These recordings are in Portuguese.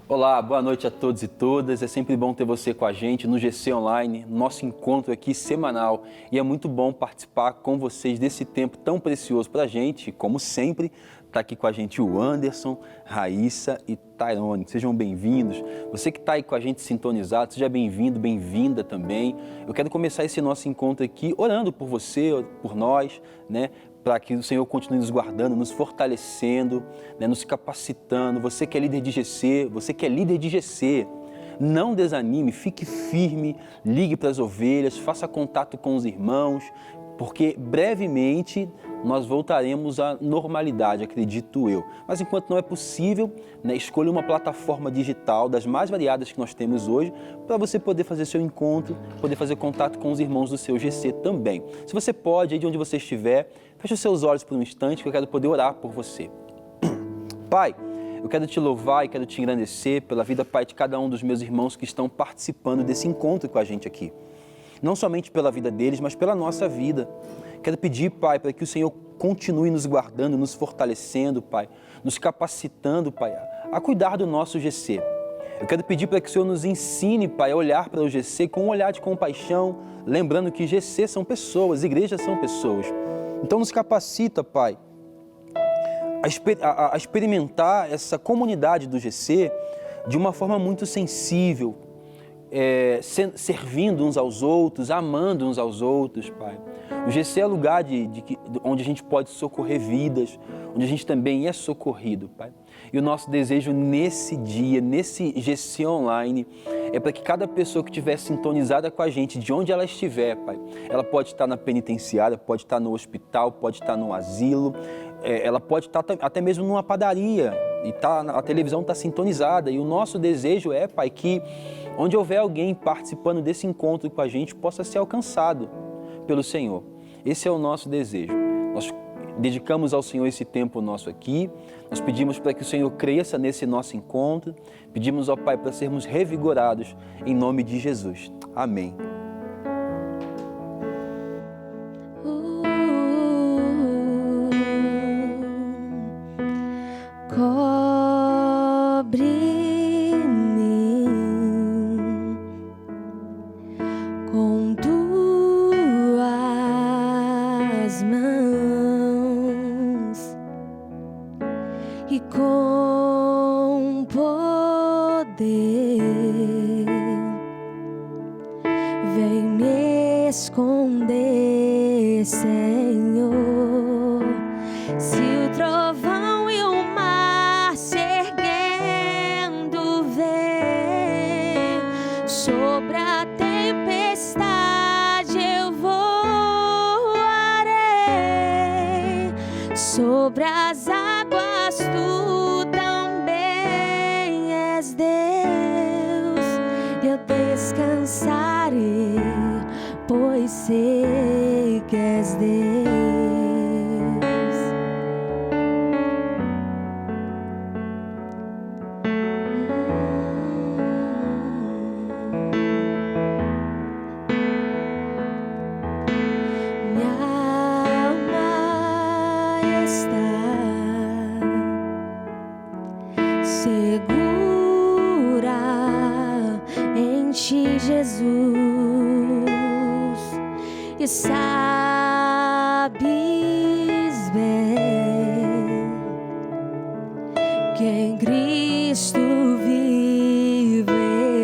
Olá, boa noite a todos e todas. É sempre bom ter você com a gente no GC Online, nosso encontro aqui semanal. E é muito bom participar com vocês desse tempo tão precioso para a gente. Como sempre, está aqui com a gente o Anderson, Raíssa e Tairone. Sejam bem-vindos. Você que está aí com a gente sintonizado, seja bem-vindo, bem-vinda também. Eu quero começar esse nosso encontro aqui orando por você, por nós, né? Para que o Senhor continue nos guardando, nos fortalecendo, né, nos capacitando. Você que é líder de GC, você que é líder de GC, não desanime, fique firme, ligue para as ovelhas, faça contato com os irmãos, porque brevemente nós voltaremos à normalidade, acredito eu. Mas enquanto não é possível, né, escolha uma plataforma digital das mais variadas que nós temos hoje para você poder fazer seu encontro, poder fazer contato com os irmãos do seu GC também. Se você pode, aí de onde você estiver, feche os seus olhos por um instante que eu quero poder orar por você. Pai, eu quero te louvar e quero te engrandecer pela vida, Pai, de cada um dos meus irmãos que estão participando desse encontro com a gente aqui. Não somente pela vida deles, mas pela nossa vida. Quero pedir, Pai, para que o Senhor continue nos guardando, nos fortalecendo, Pai, nos capacitando, Pai, a cuidar do nosso GC. Eu quero pedir para que o Senhor nos ensine, Pai, a olhar para o GC com um olhar de compaixão, lembrando que GC são pessoas, igrejas são pessoas. Então nos capacita, Pai, a experimentar essa comunidade do GC de uma forma muito sensível, servindo uns aos outros, amando uns aos outros, Pai. O GC é lugar onde a gente pode socorrer vidas, onde a gente também é socorrido, Pai. E o nosso desejo nesse dia, nesse GC Online, é para que cada pessoa que estiver sintonizada com a gente, de onde ela estiver, Pai, ela pode estar na penitenciária, pode estar no hospital, pode estar no asilo, ela pode estar até mesmo numa padaria, e a televisão está sintonizada. E o nosso desejo é, Pai, que onde houver alguém participando desse encontro com a gente, possa ser alcançado pelo Senhor. Esse é o nosso desejo. Nós dedicamos ao Senhor esse tempo nosso aqui. Nós pedimos para que o Senhor cresça nesse nosso encontro. Pedimos ao Pai para sermos revigorados em nome de Jesus. Amém. Sobre as águas tu também és Deus, eu descansarei, pois sei que és Deus. Jesus, e sabes bem que em Cristo vivo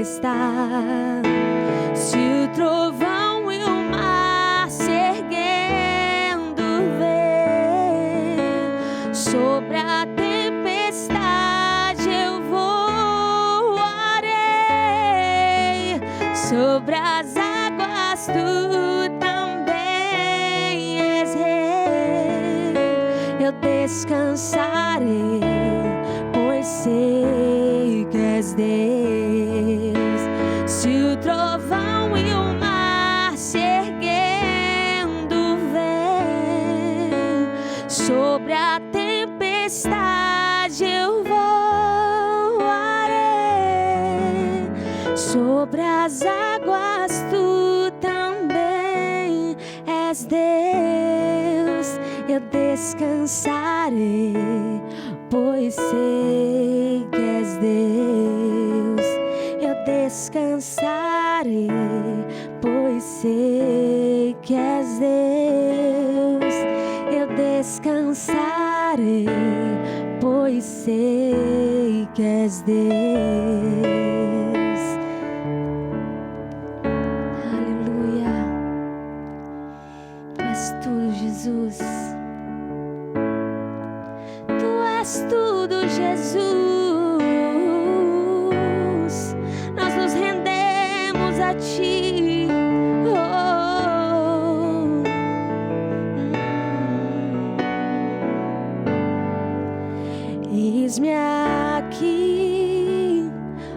está. Se o trovão e o mar se erguendo vem sobre a tempestade, eu voarei sobre as águas, tu também és Rei. Eu descansarei, pois sei que és Deus. Se o trovão e o mar se erguendo vem sobre a tempestade, eu voarei sobre as águas, tu também és Deus. Eu descansarei, pois sei que és Deus. descansarei, pois sei que és Deus. Eu descansarei, pois sei que és Deus. Aleluia. Tu és tudo, Jesus. Tu és tudo, Jesus. Nós nos rendemos a Ti. Eis-me aqui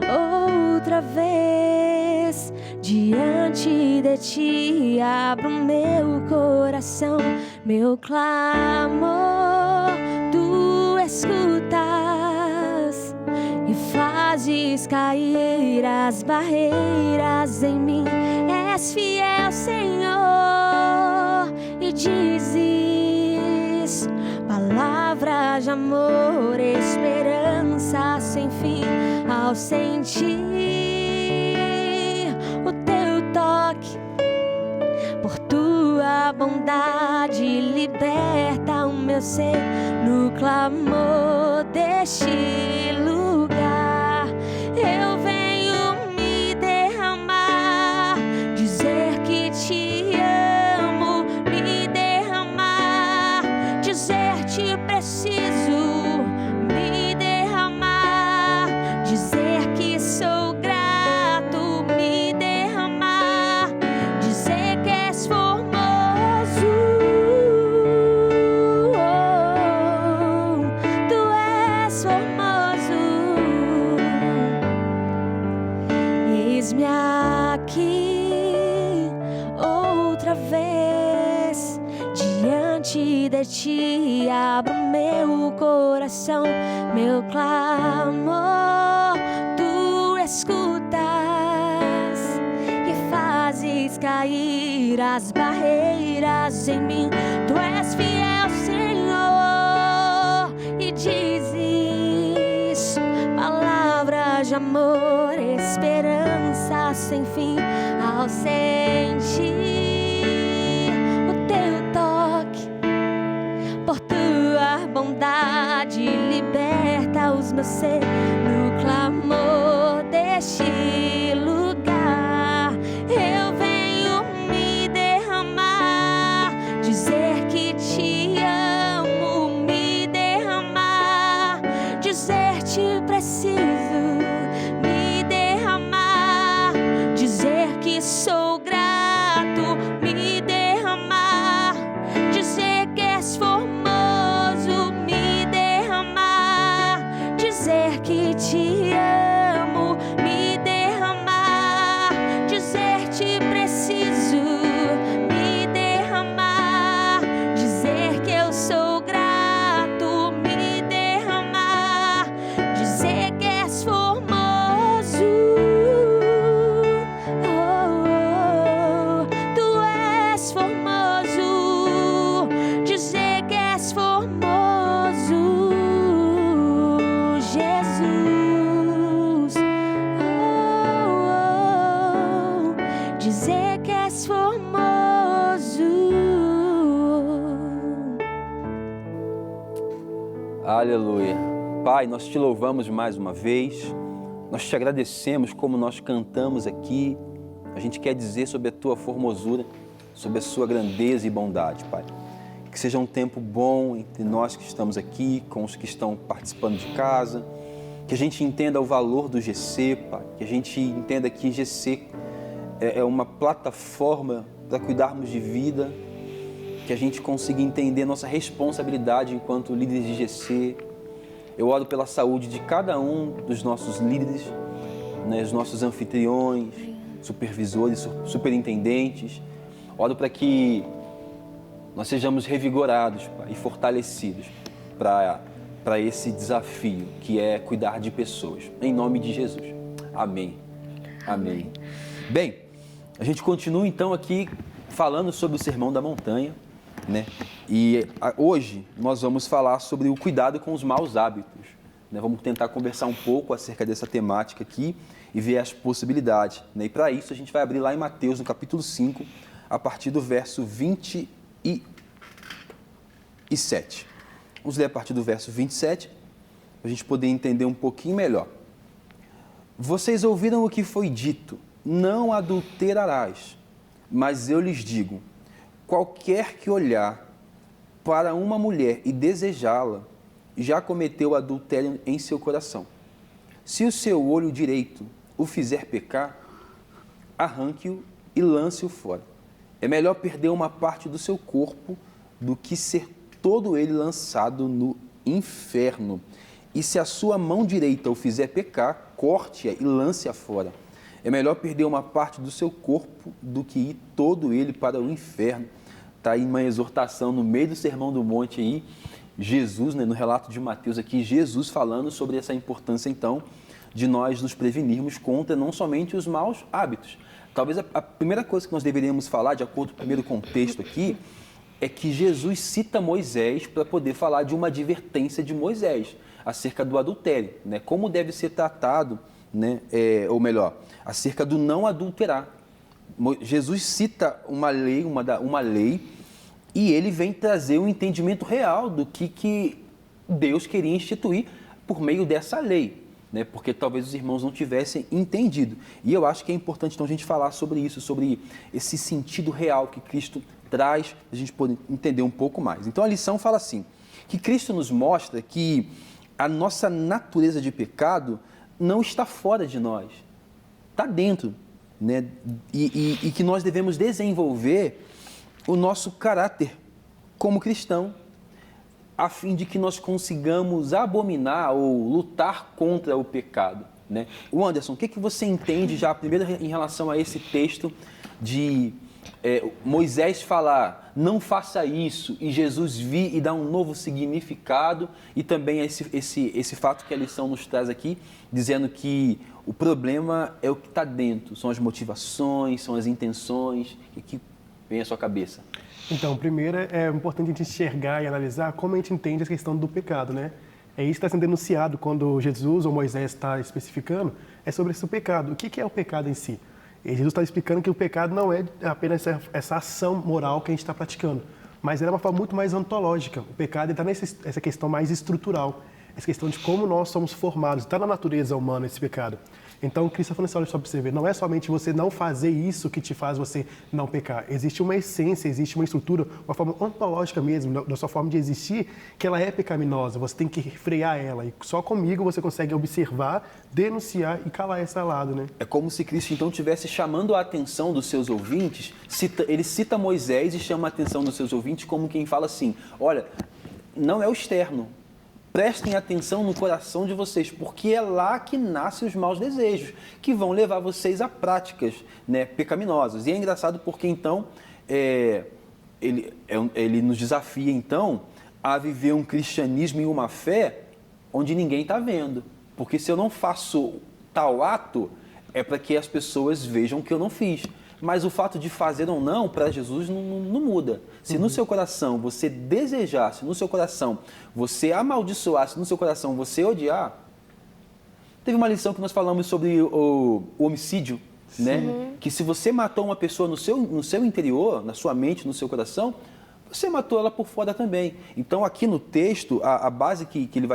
outra vez diante de Ti, abro meu coração, meu clamor Tu escutas e fazes cair as barreiras em mim. És fiel, Senhor, e dizes palavras de amor, esperança sem fim. Ao sentir o Teu toque, por Tua bondade, liberta o meu ser no clamor deste lugar. Eu venho me derramar, dizer que Te amo, me derramar, dizer Te preciso, me derramar, dizer que sou grato, me derramar, dizer que és formoso, Tu és formoso. Eis-me aqui outra vez diante de Ti, abro meu coração, meu clamor Tu escutas e fazes cair as barreiras em mim. Tu és fiel, Senhor, e dizes palavras de amor, esperança sem fim. Ao sentir o Teu toque, por Tua bondade, liberta os meus ser no clamor deste lugar. Eu venho me derramar, dizer que Te amo, me derramar, dizer Te preciso, me derramar, dizer que sou grato, me derramar, dizer que és formoso, me derramar, dizer que Te amo, me derramar, dizer Te preciso, me derramar, dizer que eu sou grato, me derramar, dizer que és formoso. Tu és formoso, dizer que és formoso, Jesus. Dizer que és formoso. Aleluia. Pai, nós Te louvamos mais uma vez, nós Te agradecemos como nós cantamos aqui. A gente quer dizer sobre a Tua formosura, sobre a Sua grandeza e bondade, Pai. Que seja um tempo bom entre nós que estamos aqui, com os que estão participando de casa, que a gente entenda o valor do GC, Pai, que a gente entenda que GC é uma plataforma para cuidarmos de vida, que a gente consiga entender nossa responsabilidade enquanto líderes de GC. Eu oro pela saúde de cada um dos nossos líderes, né, os nossos anfitriões, supervisores, superintendentes. Oro para que nós sejamos revigorados, Pai, e fortalecidos para esse desafio que é cuidar de pessoas. Em nome de Jesus. Amém. Amém. Bem, a gente continua então aqui falando sobre o Sermão da Montanha, né? E hoje nós vamos falar sobre o cuidado com os maus hábitos, né? Vamos tentar conversar um pouco acerca dessa temática aqui e ver as possibilidades, né? E para isso a gente vai abrir lá em Mateus, no capítulo 5, a partir do verso 27. Vamos ler a partir do verso 27, para a gente poder entender um pouquinho melhor. Vocês ouviram o que foi dito, não adulterarás, mas eu lhes digo, qualquer que olhar para uma mulher e desejá-la, já cometeu adultério em seu coração. Se o seu olho direito o fizer pecar, arranque-o e lance-o fora. É melhor perder uma parte do seu corpo do que ser todo ele lançado no inferno. E se a sua mão direita o fizer pecar, corte-a e lance-a fora. É melhor perder uma parte do seu corpo do que ir todo ele para o inferno. Está aí uma exortação no meio do Sermão do Monte aí, Jesus, né, no relato de Mateus aqui, Jesus falando sobre essa importância, então, de nós nos prevenirmos contra não somente os maus hábitos. Talvez a primeira coisa que nós deveríamos falar, de acordo com o primeiro contexto aqui, é que Jesus cita Moisés para poder falar de uma advertência de Moisés acerca do adultério, né? Como deve ser tratado, né? Ou melhor, acerca do não adulterar. Jesus cita uma lei e ele vem trazer um entendimento real do que Deus queria instituir por meio dessa lei, né? Porque talvez os irmãos não tivessem entendido. E eu acho que é importante então a gente falar sobre isso, sobre esse sentido real que Cristo traz, a gente pode entender um pouco mais. Então a lição fala assim, que Cristo nos mostra que a nossa natureza de pecado não está fora de nós, está dentro, né? E que nós devemos desenvolver o nosso caráter como cristão, a fim de que nós consigamos abominar ou lutar contra o pecado, né? O Anderson, o que você entende já primeiro em relação a esse texto de Moisés falar, não faça isso, e Jesus vir e dar um novo significado, e também esse fato que a lição nos traz aqui, dizendo que o problema é o que está dentro, são as motivações, são as intenções, e que vem à sua cabeça. Então, primeiro é importante a gente enxergar e analisar como a gente entende a questão do pecado, né? É isso que está sendo denunciado quando Jesus ou Moisés está especificando, é sobre esse pecado. O que é o pecado em si? E Jesus está explicando que o pecado não é apenas essa ação moral que a gente está praticando, mas é uma forma muito mais ontológica. O pecado está nessa questão mais estrutural, essa questão de como nós somos formados, está na natureza humana esse pecado. Então, Cristo está falando assim, olha só para você ver, não é somente você não fazer isso que te faz você não pecar. Existe uma essência, existe uma estrutura, uma forma ontológica mesmo, da sua forma de existir, que ela é pecaminosa, você tem que frear ela. E só comigo você consegue observar, denunciar e calar esse lado, né? É como se Cristo, então, estivesse chamando a atenção dos seus ouvintes, ele cita Moisés e chama a atenção dos seus ouvintes como quem fala assim, olha, não é o externo, prestem atenção no coração de vocês, porque é lá que nascem os maus desejos, que vão levar vocês a práticas, né, pecaminosas. E é engraçado porque, então, ele nos desafia, então, a viver um cristianismo e uma fé onde ninguém está vendo. Porque se eu não faço tal ato, é para que as pessoas vejam que eu não fiz. Mas o fato de fazer ou não, para Jesus, não muda. Se no seu coração você desejar, se no seu coração você amaldiçoar, se no seu coração você odiar... Teve uma lição que nós falamos sobre o homicídio, né? Que se você matou uma pessoa no seu interior, na sua mente, no seu coração, você matou ela por fora também. Então, aqui no texto, a base que ele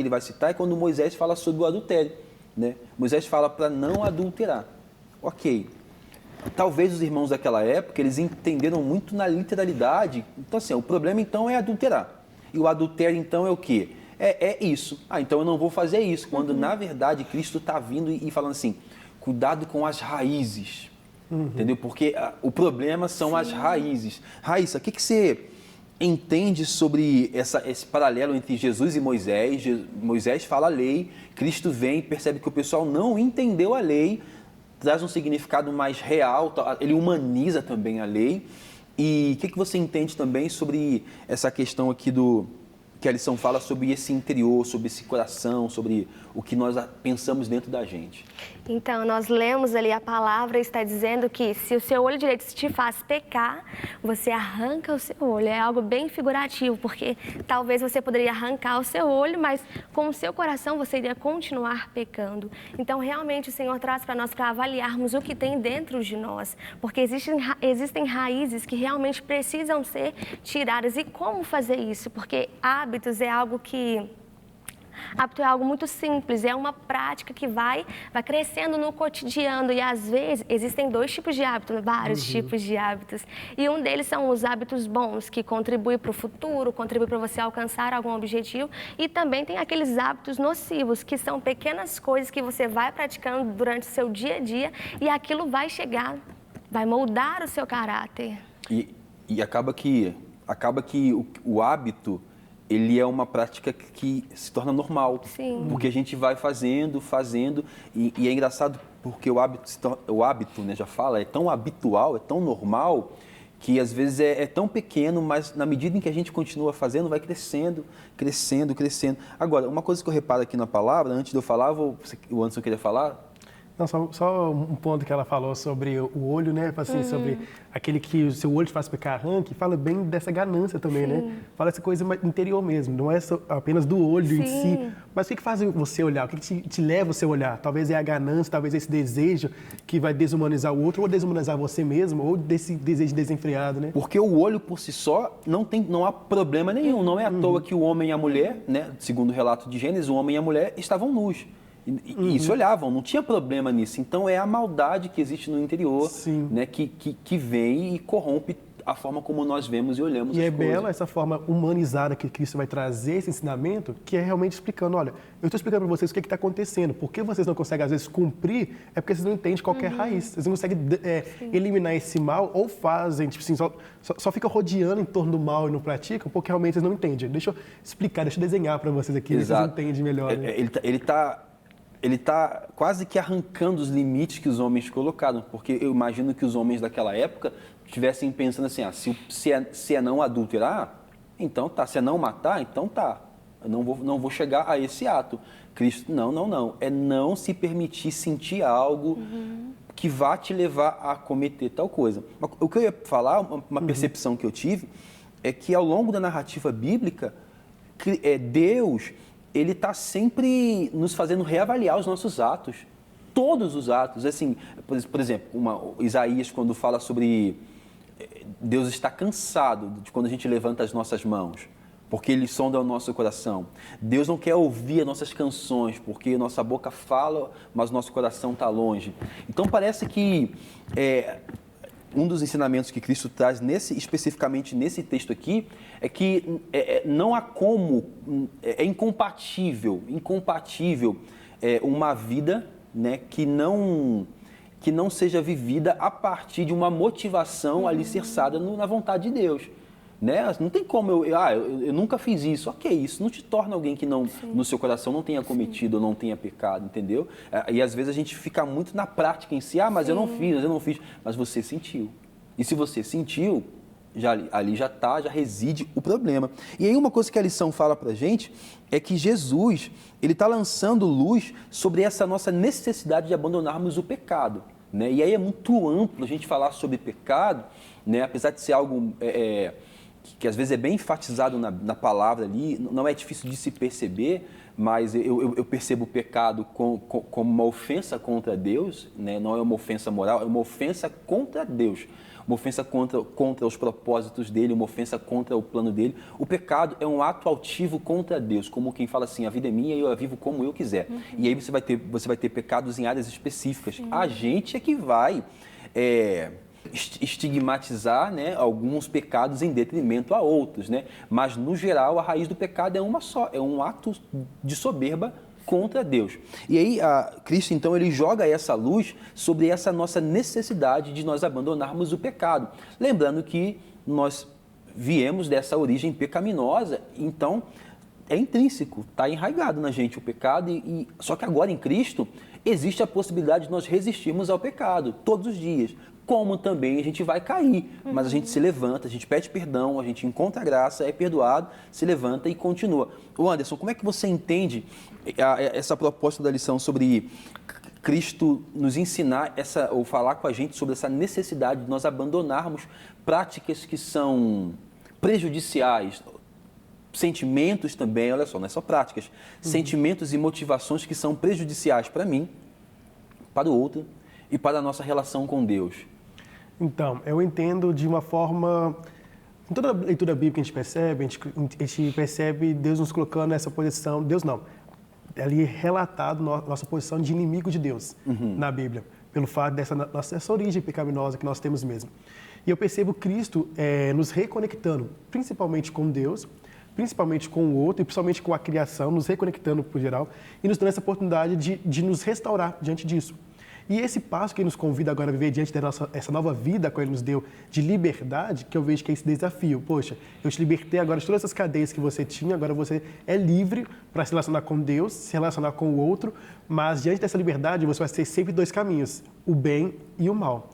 vai citar é quando Moisés fala sobre o adultério, né? Moisés fala para não adulterar. Ok. Talvez os irmãos daquela época, eles entenderam muito na literalidade. Então, assim, o problema, então, é adulterar. E o adultério, então, é o quê? É isso. Então, eu não vou fazer isso. Quando, na verdade, Cristo está vindo e falando assim, cuidado com as raízes. Entendeu? Porque o problema são as raízes. Raíssa, o que você entende sobre esse paralelo entre Jesus e Moisés? Moisés fala a lei, Cristo vem e percebe que o pessoal não entendeu a lei, traz um significado mais real, ele humaniza também a lei. E o que você entende também sobre essa questão aqui que a lição fala sobre esse interior, sobre esse coração, sobre o que nós pensamos dentro da gente. Então, nós lemos ali a palavra, está dizendo que se o seu olho direito te faz pecar, você arranca o seu olho. É algo bem figurativo, porque talvez você poderia arrancar o seu olho, mas com o seu coração você iria continuar pecando. Então, realmente, o Senhor traz para nós para avaliarmos o que tem dentro de nós, porque existem raízes que realmente precisam ser tiradas. E como fazer isso? Porque hábitos é algo que... Hábito é algo muito simples, é uma prática que vai crescendo no cotidiano e às vezes existem dois tipos de hábitos, vários tipos de hábitos. E um deles são os hábitos bons, que contribuem para o futuro, contribuem para você alcançar algum objetivo. E também tem aqueles hábitos nocivos, que são pequenas coisas que você vai praticando durante o seu dia a dia e aquilo vai chegar, vai moldar o seu caráter. E acaba que o hábito... ele é uma prática que se torna normal. Sim. Porque a gente vai fazendo, e é engraçado porque o hábito, né, já fala, é tão habitual, é tão normal, que às vezes é tão pequeno, mas na medida em que a gente continua fazendo, vai crescendo. Agora, uma coisa que eu reparo aqui na palavra, antes de eu falar, o Anderson queria falar... Não, só um ponto que ela falou sobre o olho, né? Assim, sobre aquele que o seu olho te faz pecar, arranque, fala bem dessa ganância também, né? Fala essa coisa interior mesmo, não é só apenas do olho em si. Mas o que faz você olhar? O que te leva você a olhar? Talvez é a ganância, talvez é esse desejo que vai desumanizar o outro, ou desumanizar você mesmo, ou desse desejo desenfreado, né? Porque o olho por si só não há problema nenhum. Não é à toa que o homem e a mulher, né? Segundo o relato de Gênesis, o homem e a mulher estavam nus. E se olhavam, não tinha problema nisso. Então é a maldade que existe no interior, né, que vem e corrompe a forma como nós vemos e olhamos as coisas. E é bela essa forma humanizada que Cristo vai trazer esse ensinamento, que é realmente explicando, olha, eu estou explicando para vocês o que está acontecendo. Por que vocês não conseguem, às vezes, cumprir? É porque vocês não entendem qualquer raiz. Vocês não conseguem eliminar esse mal ou fazem, tipo assim, só ficam rodeando em torno do mal e não praticam, porque realmente vocês não entendem. Deixa eu explicar, deixa eu desenhar para vocês aqui, vocês entendem melhor. Né? Ele está quase que arrancando os limites que os homens colocaram, porque eu imagino que os homens daquela época estivessem pensando assim, se é não adulterar, então tá, se é não matar, então tá, eu não vou chegar a esse ato. Cristo, não, é não se permitir sentir algo que vá te levar a cometer tal coisa. O que eu ia falar, uma percepção que eu tive, é que ao longo da narrativa bíblica, Deus... ele está sempre nos fazendo reavaliar os nossos atos, todos os atos. Assim, por exemplo, Isaías, quando fala sobre Deus está cansado de quando a gente levanta as nossas mãos, porque Ele sonda o nosso coração. Deus não quer ouvir as nossas canções, porque nossa boca fala, mas nosso coração está longe. Então parece que... um dos ensinamentos que Cristo traz especificamente nesse texto aqui é que não há como, é incompatível uma vida, né, que não seja vivida a partir de uma motivação alicerçada na vontade de Deus. Né? Não tem como eu nunca fiz isso. Ok, isso não te torna alguém que não, no seu coração não tenha cometido ou não tenha pecado, entendeu? E às vezes a gente fica muito na prática em si, mas eu não fiz, mas você sentiu. E se você sentiu, ali já reside o problema. E aí uma coisa que a lição fala pra gente é que Jesus, ele está lançando luz sobre essa nossa necessidade de abandonarmos o pecado. Né? E aí é muito amplo a gente falar sobre pecado, né? Apesar de ser algo... que às vezes é bem enfatizado na palavra ali, não é difícil de se perceber, mas eu percebo o pecado como uma ofensa contra Deus, né? Não é uma ofensa moral, é uma ofensa contra Deus, uma ofensa contra os propósitos dele, uma ofensa contra o plano dele. O pecado é um ato altivo contra Deus, como quem fala assim, a vida é minha e eu a vivo como eu quiser. E aí você vai ter pecados em áreas específicas. A gente é que vai... estigmatizar, né, alguns pecados em detrimento a outros, né? Mas no geral a raiz do pecado é uma só, é um ato de soberba contra Deus. E aí Cristo então ele joga essa luz sobre essa nossa necessidade de nós abandonarmos o pecado, lembrando que nós viemos dessa origem pecaminosa, então é intrínseco, está enraizado na gente o pecado, só que agora em Cristo existe a possibilidade de nós resistirmos ao pecado todos os dias. como também a gente vai cair, mas a gente se levanta, a gente pede perdão, a gente encontra a graça, é perdoado, se levanta e continua. Ô Anderson, como é que você entende essa proposta da lição sobre Cristo nos ensinar ou falar com a gente sobre essa necessidade de nós abandonarmos práticas que são prejudiciais, sentimentos também, olha só, não é só práticas, sentimentos e motivações que são prejudiciais para mim, para o outro e para a nossa relação com Deus? Então, eu entendo de uma forma... Em toda a leitura bíblica a gente percebe Deus nos colocando nessa posição... Deus não. Ali relatado nossa posição de inimigo de Deus na Bíblia, pelo fato dessa origem pecaminosa que nós temos mesmo. E eu percebo Cristo nos reconectando, principalmente com Deus, principalmente com o outro e principalmente com a criação, nos reconectando por geral e nos dando essa oportunidade de nos restaurar diante disso. E esse passo que ele nos convida agora a viver diante essa nova vida que ele nos deu de liberdade, que eu vejo que é esse desafio. Poxa, eu te libertei agora de todas essas cadeias que você tinha, agora você é livre para se relacionar com Deus, se relacionar com o outro, mas diante dessa liberdade você vai ter sempre dois caminhos, o bem e o mal.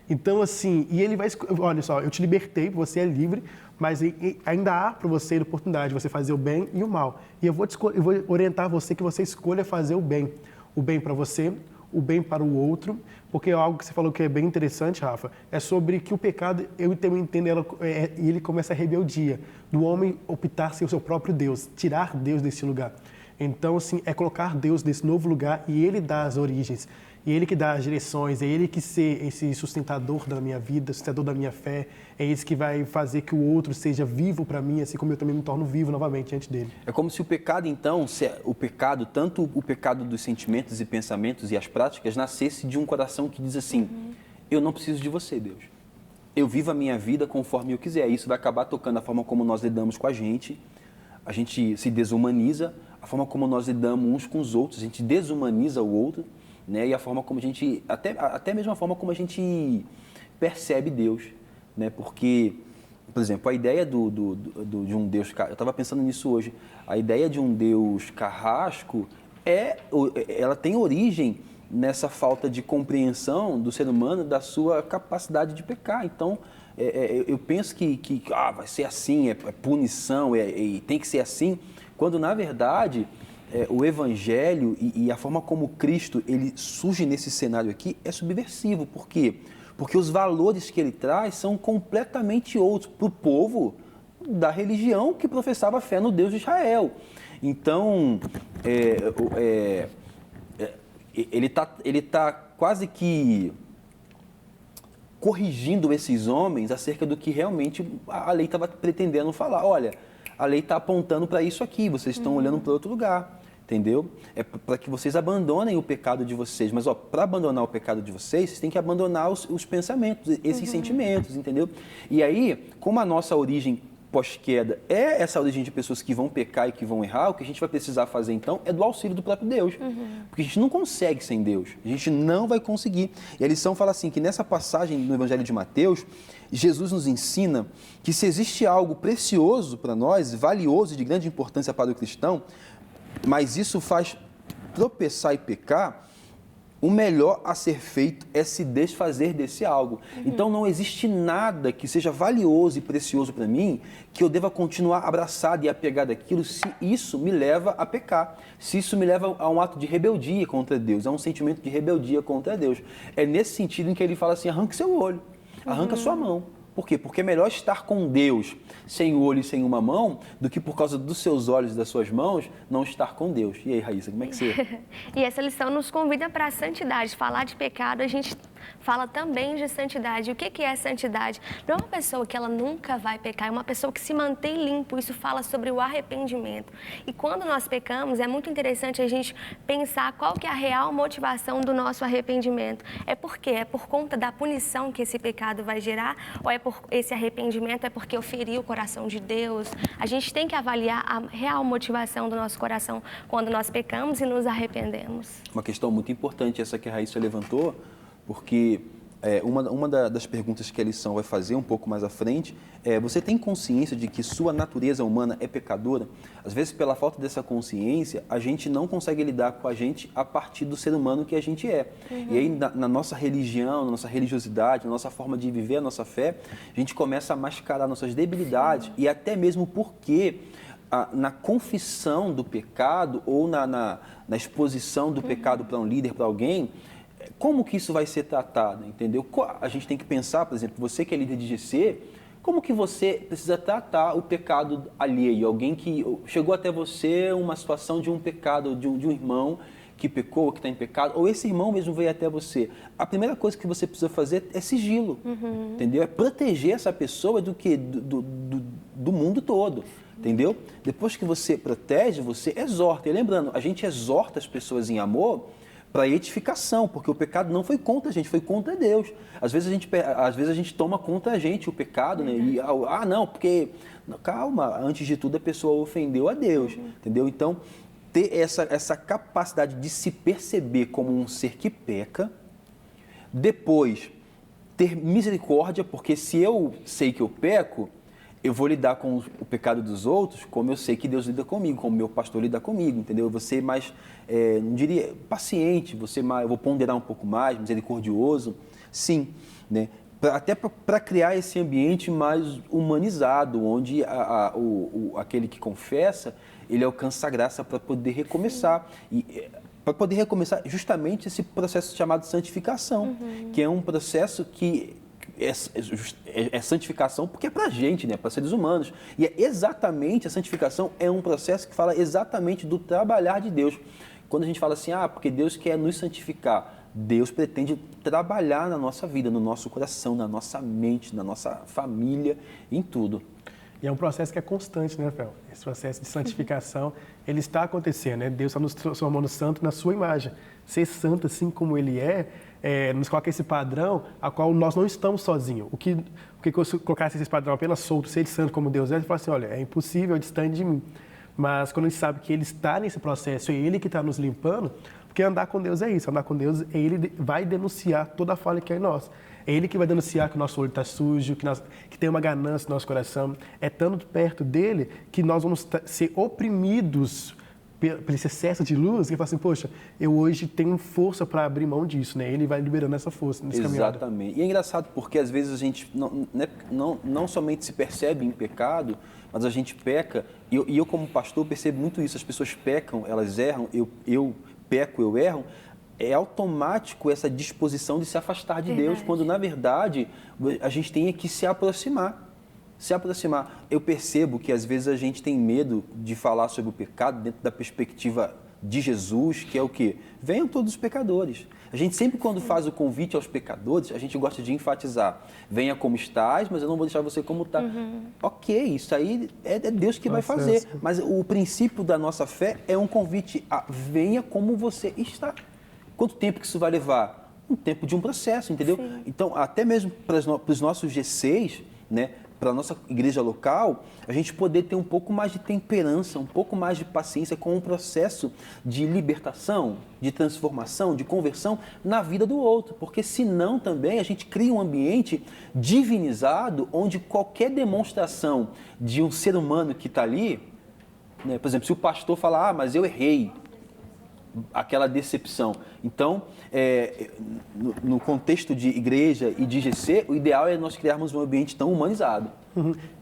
Então, assim, e ele vai... Olha só, eu te libertei, você é livre, mas ainda há para você a oportunidade de você fazer o bem e o mal. E eu vou orientar você que você escolha fazer o bem para você, o bem para o outro, porque é algo que você falou que é bem interessante, Rafa, é sobre que o pecado, eu também entendo, e ele começa a rebeldia, do homem optar ser o seu próprio Deus, tirar Deus desse lugar. Então, assim, é colocar Deus nesse novo lugar e ele dá as origens, e ele que dá as direções, é ele que ser esse sustentador da minha vida, sustentador da minha fé, é esse que vai fazer que o outro seja vivo para mim, assim como eu também me torno vivo novamente diante dele. É como se o pecado, então, tanto o pecado dos sentimentos e pensamentos e as práticas, nascesse de um coração que diz assim, eu não preciso de você, Deus. Eu vivo a minha vida conforme eu quiser. Isso vai acabar tocando a forma como nós lidamos com a gente se desumaniza, a forma como nós lidamos uns com os outros, a gente desumaniza o outro, né? E a forma como a gente, até mesmo a forma como a gente percebe Deus, né? Porque, por exemplo, a ideia de um Deus, eu estava pensando nisso hoje, a ideia de um Deus carrasco, ela tem origem nessa falta de compreensão do ser humano, da sua capacidade de pecar. Então, eu penso que vai ser assim, é punição, e tem que ser assim, quando na verdade... o Evangelho e a forma como Cristo ele surge nesse cenário aqui é subversivo. Por quê? Porque os valores que ele traz são completamente outros para o povo da religião que professava fé no Deus de Israel. Então, ele tá quase que corrigindo esses homens acerca do que realmente a lei estava pretendendo falar. Olha, a lei está apontando para isso aqui, vocês estão olhando para outro lugar. Entendeu? É para que vocês abandonem o pecado de vocês. Mas, para abandonar o pecado de vocês tem que abandonar os pensamentos, esses sentimentos, entendeu? E aí, como a nossa origem pós-queda é essa origem de pessoas que vão pecar e que vão errar, o que a gente vai precisar fazer, então, é do auxílio do próprio Deus. Porque a gente não consegue sem Deus. A gente não vai conseguir. E a lição fala assim, que nessa passagem no Evangelho de Mateus, Jesus nos ensina que se existe algo precioso para nós, valioso e de grande importância para o cristão, mas isso faz tropeçar e pecar, o melhor a ser feito é se desfazer desse algo. Então não existe nada que seja valioso e precioso para mim que eu deva continuar abraçado e apegado àquilo se isso me leva a pecar, se isso me leva a um ato de rebeldia contra Deus, a um sentimento de rebeldia contra Deus. É nesse sentido em que ele fala assim, arranque seu olho, arranca sua mão. Por quê? Porque é melhor estar com Deus sem o olho e sem uma mão do que por causa dos seus olhos e das suas mãos não estar com Deus. E aí, Raíssa, como é que você... E essa lição nos convida para a santidade. Falar de pecado, a gente fala também de santidade. O que é santidade? Não é uma pessoa que ela nunca vai pecar, é uma pessoa que se mantém limpo. Isso fala sobre o arrependimento. E quando nós pecamos, é muito interessante a gente pensar qual que é a real motivação do nosso arrependimento. É por quê? É por conta da punição que esse pecado vai gerar? Ou é por esse arrependimento, é porque eu feri o coração de Deus? A gente tem que avaliar a real motivação do nosso coração quando nós pecamos e nos arrependemos. Uma questão muito importante essa que a Raíssa levantou, porque das perguntas que a lição vai fazer um pouco mais à frente é: você tem consciência de que sua natureza humana é pecadora? Às vezes, pela falta dessa consciência, a gente não consegue lidar com a gente a partir do ser humano que a gente é. E aí, na nossa religião, na nossa religiosidade, na nossa forma de viver a nossa fé, a gente começa a mascarar nossas debilidades e até mesmo porque na confissão do pecado ou na exposição do pecado para um líder, para alguém, como que isso vai ser tratado, entendeu? A gente tem que pensar, por exemplo, você que é líder de GC, como que você precisa tratar o pecado alheio? Alguém que chegou até você uma situação de um pecado, de um irmão que pecou, que está em pecado, ou esse irmão mesmo veio até você. A primeira coisa que você precisa fazer é sigilo, entendeu? É proteger essa pessoa do mundo todo, entendeu? Depois que você protege, você exorta. E lembrando, a gente exorta as pessoas em amor para edificação, porque o pecado não foi contra a gente, foi contra Deus. Às vezes a gente toma contra a gente o pecado, né? E, não, porque... Calma, antes de tudo a pessoa ofendeu a Deus, entendeu? Então, ter essa capacidade de se perceber como um ser que peca, depois ter misericórdia, porque se eu sei que eu peco, eu vou lidar com o pecado dos outros como eu sei que Deus lida comigo, como meu pastor lida comigo, entendeu? Eu vou ser mais, não diria paciente, eu vou ponderar um pouco mais, misericordioso, sim, né? Até para criar esse ambiente mais humanizado, onde aquele que confessa, ele alcança a graça para poder recomeçar. E para poder recomeçar justamente esse processo chamado santificação, que é um processo que é santificação porque é para a gente, né? Para seres humanos. E a santificação é um processo que fala exatamente do trabalhar de Deus. Quando a gente fala assim, porque Deus quer nos santificar, Deus pretende trabalhar na nossa vida, no nosso coração, na nossa mente, na nossa família, em tudo. E é um processo que é constante, né, Fel? Esse processo de santificação, ele está acontecendo, né? Deus está nos transformando santo na sua imagem. Ser santo assim como ele nos coloca esse padrão a qual nós não estamos sozinhos. O que eu colocasse esse padrão apenas solto, ser santo como Deus ele fala assim, olha, é impossível, é distante de mim. Mas quando a gente sabe que ele está nesse processo, é ele que está nos limpando, porque andar com Deus é isso, andar com Deus, ele vai denunciar toda a falha que é em nós. É ele que vai denunciar que o nosso olho está sujo, que tem uma ganância no nosso coração. É tanto perto dele que nós vamos ser oprimidos por esse excesso de luz, que fala assim, poxa, eu hoje tenho força para abrir mão disso, né? Ele vai liberando essa força nesse caminho. Exatamente. E é engraçado porque às vezes a gente não somente se percebe em pecado, mas a gente peca, e eu como pastor percebo muito isso, as pessoas pecam, elas erram, eu peco, eu erro, é automático essa disposição de se afastar de Deus, quando na verdade a gente tem que se aproximar. Eu percebo que às vezes a gente tem medo de falar sobre o pecado dentro da perspectiva de Jesus, que é o quê? Venham todos os pecadores. A gente sempre quando faz o convite aos pecadores, a gente gosta de enfatizar. Venha como estás, mas eu não vou deixar você como está. Ok, isso aí é Deus que vai fazer. Mas o princípio da nossa fé é um convite a venha como você está. Quanto tempo que isso vai levar? Um tempo de um processo, entendeu? Sim. Então, até mesmo para os nossos G6, né? Para a nossa igreja local, a gente poder ter um pouco mais de temperança, um pouco mais de paciência com o processo de libertação, de transformação, de conversão na vida do outro. Porque senão também a gente cria um ambiente divinizado onde qualquer demonstração de um ser humano que está ali, né, por exemplo, se o pastor falar, mas eu errei, aquela decepção. Então, no contexto de igreja e de GC, o ideal é nós criarmos um ambiente tão humanizado.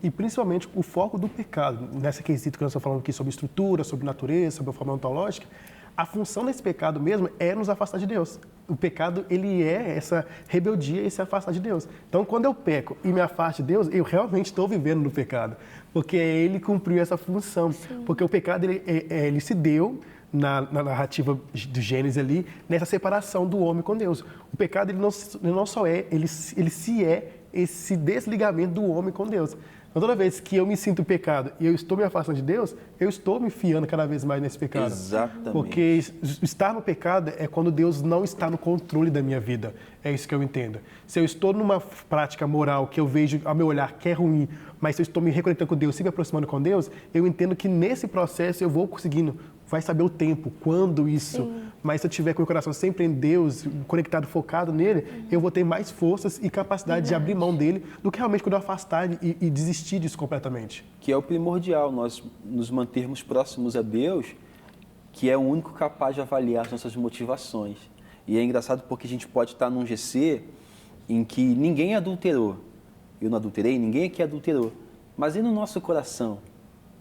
E principalmente o foco do pecado, nessa quesito que nós estamos falando aqui sobre estrutura, sobre natureza, sobre a forma ontológica, a função desse pecado mesmo é nos afastar de Deus. O pecado, ele é essa rebeldia e se afastar de Deus. Então, quando eu peco e me afasto de Deus, eu realmente estou vivendo no pecado, porque ele cumpriu essa função. Sim. Porque o pecado, ele se deu na narrativa do Gênesis ali, nessa separação do homem com Deus. O pecado, ele não só ele se é esse desligamento do homem com Deus. Então, toda vez que eu me sinto pecado e eu estou me afastando de Deus, eu estou me enfiando cada vez mais nesse pecado. Exatamente. Porque estar no pecado é quando Deus não está no controle da minha vida. É isso que eu entendo. Se eu estou numa prática moral que eu vejo ao meu olhar que é ruim, mas se eu estou me reconectando com Deus, se me aproximando com Deus, eu entendo que nesse processo eu vou conseguindo vai saber o tempo, quando isso. Mas se eu tiver com o coração sempre em Deus, conectado, focado nele, eu vou ter mais forças e capacidade de abrir mão dele do que realmente quando eu afastar e desistir disso completamente. Que é o primordial, nós nos mantermos próximos a Deus, que é o único capaz de avaliar as nossas motivações. E é engraçado porque a gente pode estar num GC em que ninguém adulterou. Eu não adulterei, ninguém aqui adulterou. Mas e no nosso coração?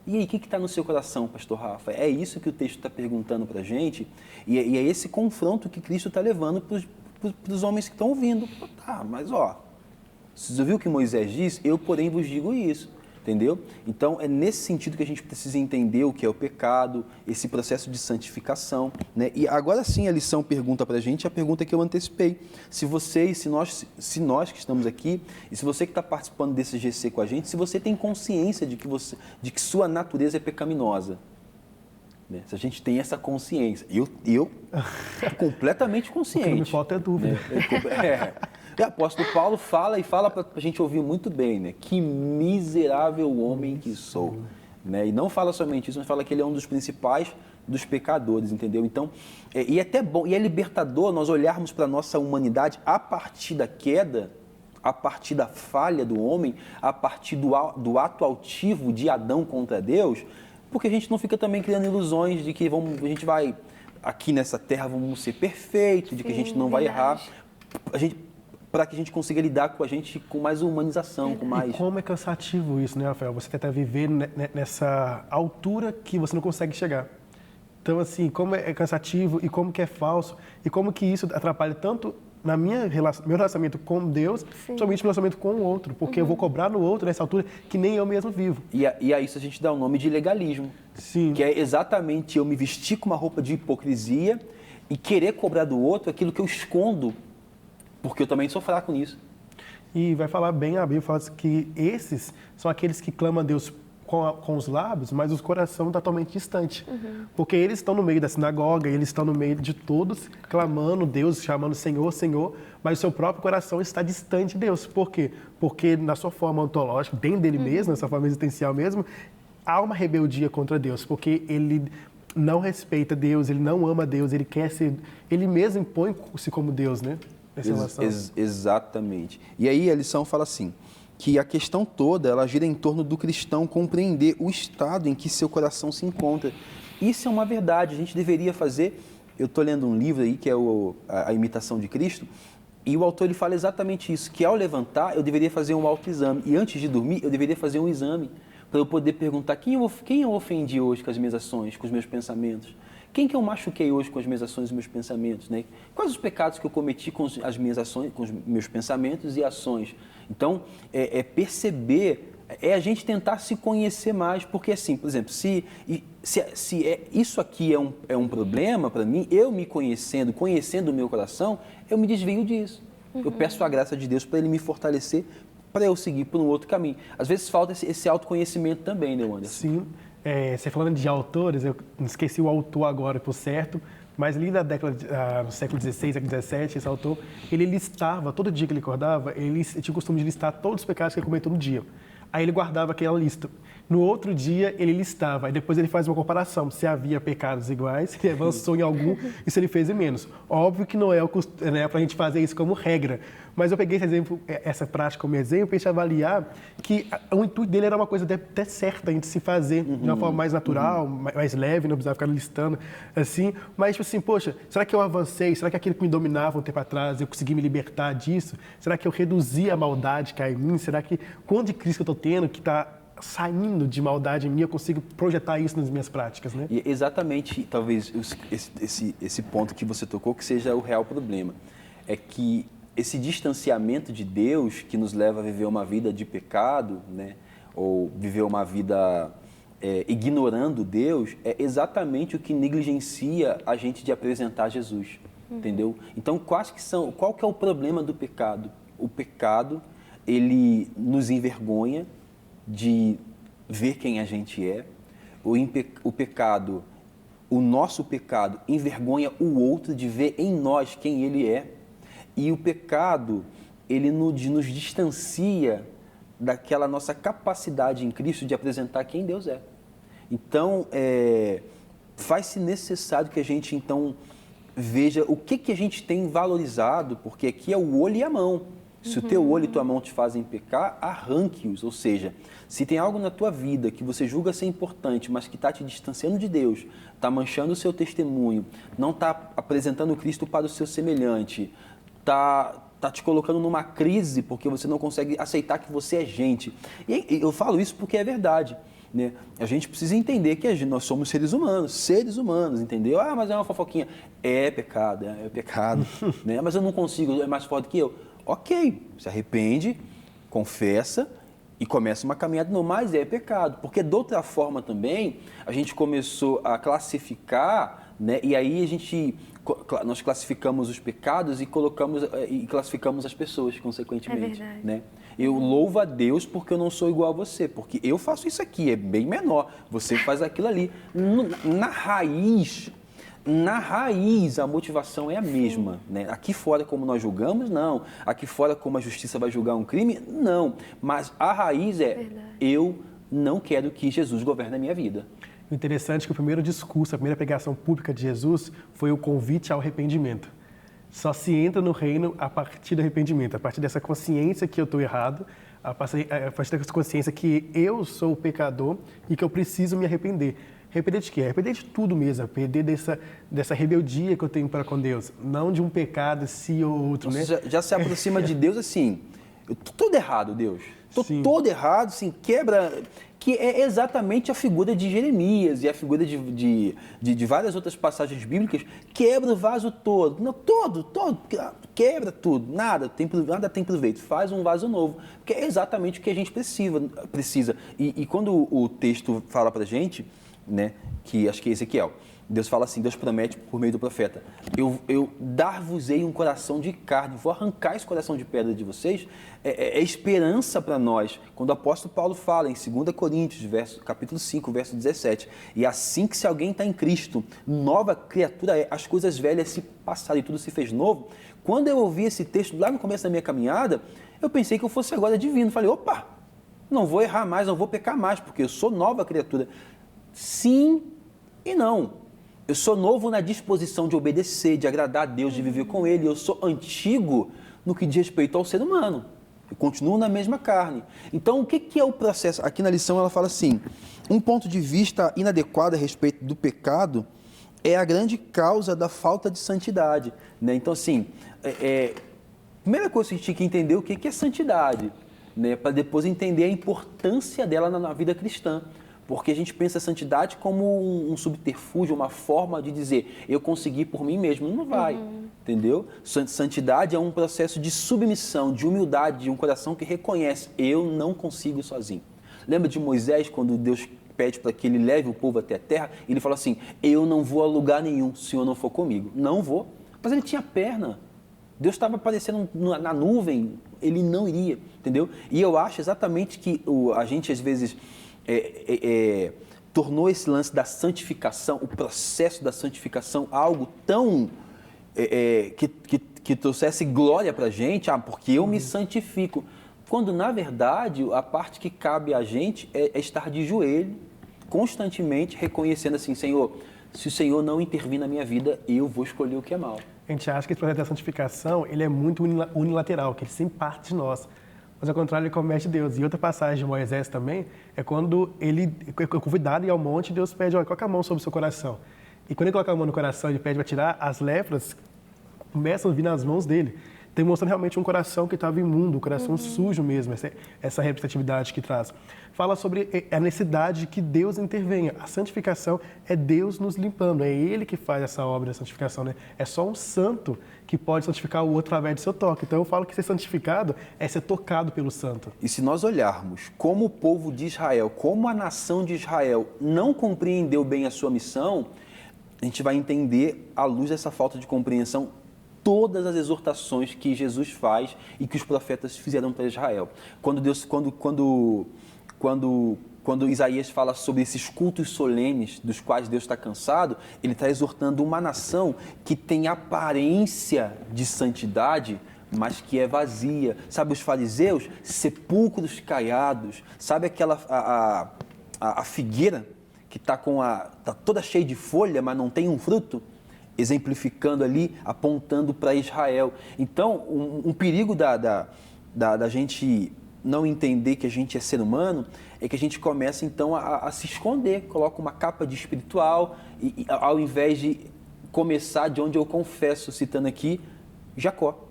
E aí, o que está no seu coração, pastor Rafa? É isso que o texto está perguntando para a gente, e é esse confronto que Cristo está levando para os homens que estão ouvindo. Tá, mas você viu o que Moisés diz? Eu, porém, vos digo isso. Entendeu? Então, é nesse sentido que a gente precisa entender o que é o pecado, esse processo de santificação, né? E agora sim a lição pergunta para a gente a pergunta que eu antecipei. Se nós que estamos aqui, e se você que está participando desse GC com a gente, se você tem consciência de que sua natureza é pecaminosa. Né? Se a gente tem essa consciência. Eu completamente consciente. O que não me falta é dúvida. O apóstolo Paulo fala para a gente ouvir muito bem, né? Que miserável homem que sou. Né? E não fala somente isso, mas fala que ele é um dos principais dos pecadores, entendeu? Então, e é até bom, e é libertador nós olharmos para a nossa humanidade a partir da queda, a partir da falha do homem, a partir do ato altivo de Adão contra Deus, porque a gente não fica também criando ilusões de que a gente vai, aqui nessa terra, vamos ser perfeitos, de que a gente não vai errar. Para que a gente consiga lidar com a gente com mais humanização, com mais... E como é cansativo isso, né, Rafael? Você tentar viver nessa altura que você não consegue chegar. Então, assim, como é cansativo e como que é falso e como que isso atrapalha tanto na meu relacionamento com Deus, somente no relacionamento com o outro, porque eu vou cobrar no outro nessa altura que nem eu mesmo vivo. E a isso a gente dá o nome de legalismo. Sim. Que é exatamente eu me vestir com uma roupa de hipocrisia e querer cobrar do outro aquilo que eu escondo, porque eu também sou fraco nisso. E vai falar bem, a Bíblia fala que esses são aqueles que clamam a Deus com os lábios, mas o coração totalmente distante. Porque eles estão no meio da sinagoga, eles estão no meio de todos, clamando Deus, chamando Senhor, Senhor, mas o seu próprio coração está distante de Deus. Por quê? Porque na sua forma ontológica, bem dele mesmo, na sua forma existencial mesmo, há uma rebeldia contra Deus, porque ele não respeita Deus, ele não ama Deus, ele quer ser, ele mesmo impõe-se como Deus, né? Exatamente. E aí a lição fala assim, que a questão toda, ela gira em torno do cristão compreender o estado em que seu coração se encontra. Isso é uma verdade, a gente deveria fazer... Eu estou lendo um livro aí, que é a Imitação de Cristo, e o autor ele fala exatamente isso, que ao levantar eu deveria fazer um autoexame, e antes de dormir eu deveria fazer um exame, para eu poder perguntar quem eu ofendi hoje com as minhas ações, com os meus pensamentos. Quem que eu machuquei hoje com as minhas ações e meus pensamentos? Né? Quais os pecados que eu cometi com as minhas ações, com os meus pensamentos e ações? Então, perceber, a gente tentar se conhecer mais, porque assim, por exemplo, se isso aqui é um problema para mim, eu me conhecendo o meu coração, eu me desvio disso. Eu peço a graça de Deus para Ele me fortalecer, para eu seguir por um outro caminho. Às vezes falta esse autoconhecimento também, né, Anderson? Sim. Você falando de autores, eu esqueci o autor agora, por certo, mas ali na década, no século XVI, século XVII, esse autor, ele listava, todo dia que ele acordava, ele tinha o costume de listar todos os pecados que ele cometeu no dia. Aí ele guardava aquela lista. No outro dia, ele listava. Aí depois ele faz uma comparação. Se havia pecados iguais, se ele avançou em algum e se ele fez em menos. Óbvio que não é para a gente fazer isso como regra. Mas eu peguei esse exemplo, essa prática como exemplo, para a gente avaliar que o intuito dele era uma coisa até certa a gente se fazer de uma forma mais natural, mais leve, não precisava ficar listando assim. Mas, tipo assim, poxa, será que eu avancei? Será que aquilo que me dominava um tempo atrás, eu consegui me libertar disso? Será que eu reduzi a maldade que há em mim? Será que quanto de crise que eu estou tendo, que está saindo de maldade em mim, eu consigo projetar isso nas minhas práticas, né? E exatamente, talvez, esse ponto que você tocou, que seja o real problema. É que esse distanciamento de Deus, que nos leva a viver uma vida de pecado, né? Ou viver uma vida ignorando Deus, é exatamente o que negligencia a gente de apresentar Jesus, entendeu? Então, qual que é o problema do pecado? O pecado, ele nos envergonha de ver quem a gente é. O pecado, o nosso pecado envergonha o outro de ver em nós quem ele é. E o pecado, ele nos distancia daquela nossa capacidade em Cristo de apresentar quem Deus é. Então, faz-se necessário que a gente, então, veja o que a gente tem valorizado, porque aqui é o olho e a mão. Se o teu olho e tua mão te fazem pecar, arranque-os. Ou seja, se tem algo na tua vida que você julga ser importante, mas que está te distanciando de Deus, está manchando o seu testemunho, não está apresentando Cristo para o seu semelhante, está te colocando numa crise porque você não consegue aceitar que você é gente. E eu falo isso porque é verdade. Né? A gente precisa entender que nós somos seres humanos, entendeu? Ah, mas é uma fofoquinha. É pecado. Né? Mas eu não consigo, é mais forte que eu. Ok, se arrepende, confessa e começa uma caminhada, não, mas é pecado. Porque de outra forma também, a gente começou a classificar, né? E aí nós classificamos os pecados e classificamos as pessoas, consequentemente. É verdade. Né? Eu louvo a Deus porque eu não sou igual a você, porque eu faço isso aqui, é bem menor, você faz aquilo ali. Na raiz, a motivação é a mesma. Né? Aqui fora, como nós julgamos, não. Aqui fora, como a justiça vai julgar um crime, não. Mas a raiz é, eu não quero que Jesus governe a minha vida. O interessante é que o primeiro discurso, a primeira pregação pública de Jesus foi o convite ao arrependimento. Só se entra no reino a partir do arrependimento, a partir dessa consciência que eu estou errado, a partir dessa consciência que eu sou o pecador e que eu preciso me arrepender. Arrepender de quê? Arrepender de tudo mesmo, arrepender dessa rebeldia que eu tenho para com Deus, não de um pecado si ou outro, né? Já se aproxima de Deus assim, eu tô todo errado, Deus. Estou todo errado, assim, quebra... Que é exatamente a figura de Jeremias e a figura de várias outras passagens bíblicas, quebra o vaso todo. Não, todo, quebra tudo, nada tem proveito, faz um vaso novo, que é exatamente o que a gente precisa. E quando o texto fala pra gente, né, que acho que é Ezequiel, Deus fala assim, Deus promete por meio do profeta, eu dar-vos-ei um coração de carne, vou arrancar esse coração de pedra de vocês, é esperança para nós. Quando o apóstolo Paulo fala em 2 Coríntios, capítulo 5, verso 17, e assim que se alguém está em Cristo, nova criatura é, as coisas velhas se passaram e tudo se fez novo. Quando eu ouvi esse texto lá no começo da minha caminhada, eu pensei que eu fosse agora divino. Falei, opa, não vou errar mais, não vou pecar mais, porque eu sou nova criatura. Sim e não. Eu sou novo na disposição de obedecer, de agradar a Deus, de viver com Ele. Eu sou antigo no que diz respeito ao ser humano. Eu continuo na mesma carne. Então, o que é o processo? Aqui na lição ela fala assim, um ponto de vista inadequado a respeito do pecado é a grande causa da falta de santidade. Né? Então, assim, primeira coisa que a gente tem que entender o que é santidade, né? Para depois entender a importância dela na vida cristã. Porque a gente pensa a santidade como um subterfúgio, uma forma de dizer, eu consegui por mim mesmo. Não vai, entendeu? Santidade é um processo de submissão, de humildade, de um coração que reconhece, eu não consigo sozinho. Lembra de Moisés, quando Deus pede para que ele leve o povo até a terra? Ele fala assim, eu não vou a lugar nenhum se o Senhor não for comigo. Não vou. Mas ele tinha perna. Deus estava aparecendo na nuvem, ele não iria, entendeu? E eu acho exatamente que a gente, às vezes... tornou esse lance da santificação, o processo da santificação, algo tão que trouxesse glória para a gente, porque eu me santifico. Quando, na verdade, a parte que cabe a gente é estar de joelho, constantemente reconhecendo assim, Senhor, se o Senhor não intervir na minha vida, eu vou escolher o que é mal. A gente acha que esse processo da santificação ele é muito unilateral, que ele sempre parte de nós. Mas, ao contrário, ele comete Deus. E outra passagem de Moisés também é quando ele é convidado a ir ao monte, Deus pede, olha, coloca a mão sobre o seu coração. E quando ele coloca a mão no coração, ele pede para tirar as lepras, começam a vir nas mãos dele. Demonstrando realmente um coração que estava imundo, um coração sujo mesmo, essa representatividade que traz. Fala sobre a necessidade de que Deus intervenha. A santificação é Deus nos limpando, é Ele que faz essa obra da santificação, né? É só um santo que pode santificar o outro através do seu toque. Então eu falo que ser santificado é ser tocado pelo santo. E se nós olharmos como o povo de Israel, como a nação de Israel não compreendeu bem a sua missão, a gente vai entender, à luz dessa falta de compreensão, todas as exortações que Jesus faz e que os profetas fizeram para Israel. Quando Isaías fala sobre esses cultos solenes dos quais Deus está cansado, ele está exortando uma nação que tem aparência de santidade, mas que é vazia. Sabe os fariseus? Sepulcros caiados. Sabe aquela a figueira que está tá toda cheia de folha, mas não tem um fruto? Exemplificando ali, apontando para Israel. Então, um perigo da gente não entender que a gente é ser humano é que a gente começa, então, a se esconder, coloca uma capa de espiritual e ao invés de começar de onde eu confesso, citando aqui Jacó.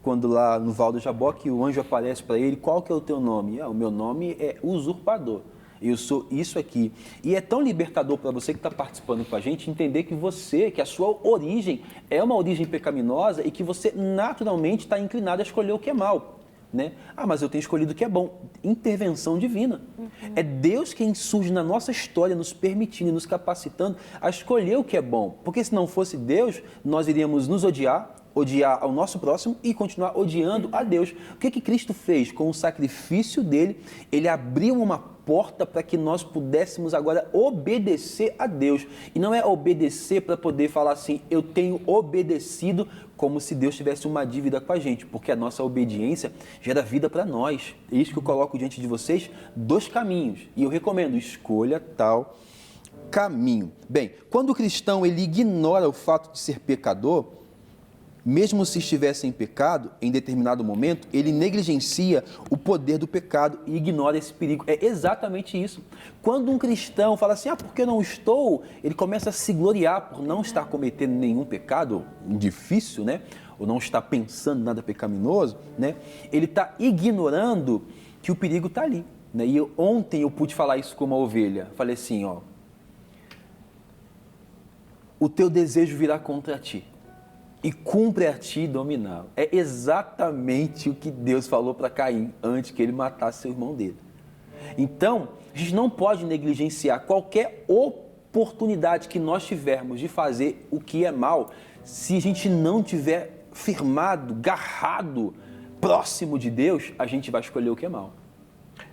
Quando lá no Val do Jaboque, o anjo aparece para ele, qual que é o teu nome? O meu nome é usurpador. Eu sou isso aqui. E é tão libertador para você que está participando com a gente entender que a sua origem é uma origem pecaminosa e que você naturalmente está inclinado a escolher o que é mal. Né? Mas eu tenho escolhido o que é bom. Intervenção divina. É Deus quem surge na nossa história, nos permitindo e nos capacitando a escolher o que é bom. Porque se não fosse Deus, nós iríamos nos odiar ao nosso próximo e continuar odiando a Deus. O que Cristo fez? Com o sacrifício dele, ele abriu uma porta para que nós pudéssemos agora obedecer a Deus. E não é obedecer para poder falar assim, eu tenho obedecido, como se Deus tivesse uma dívida com a gente, porque a nossa obediência gera vida para nós. É isso que eu coloco diante de vocês, 2 caminhos. E eu recomendo, escolha tal caminho. Bem, quando o cristão ele ignora o fato de ser pecador, mesmo se estivesse em pecado, em determinado momento, ele negligencia o poder do pecado e ignora esse perigo. É exatamente isso. Quando um cristão fala assim, porque eu não estou, ele começa a se gloriar por não estar cometendo nenhum pecado difícil, né? Ou não estar pensando nada pecaminoso, né? Ele está ignorando que o perigo está ali. Né? E ontem eu pude falar isso com uma ovelha. Falei assim, o teu desejo virá contra ti. E cumpre a ti dominá-lo. É exatamente o que Deus falou para Caim antes que ele matasse seu irmão dele. Então, a gente não pode negligenciar qualquer oportunidade que nós tivermos de fazer o que é mal, se a gente não tiver firmado, garrado, próximo de Deus, a gente vai escolher o que é mal.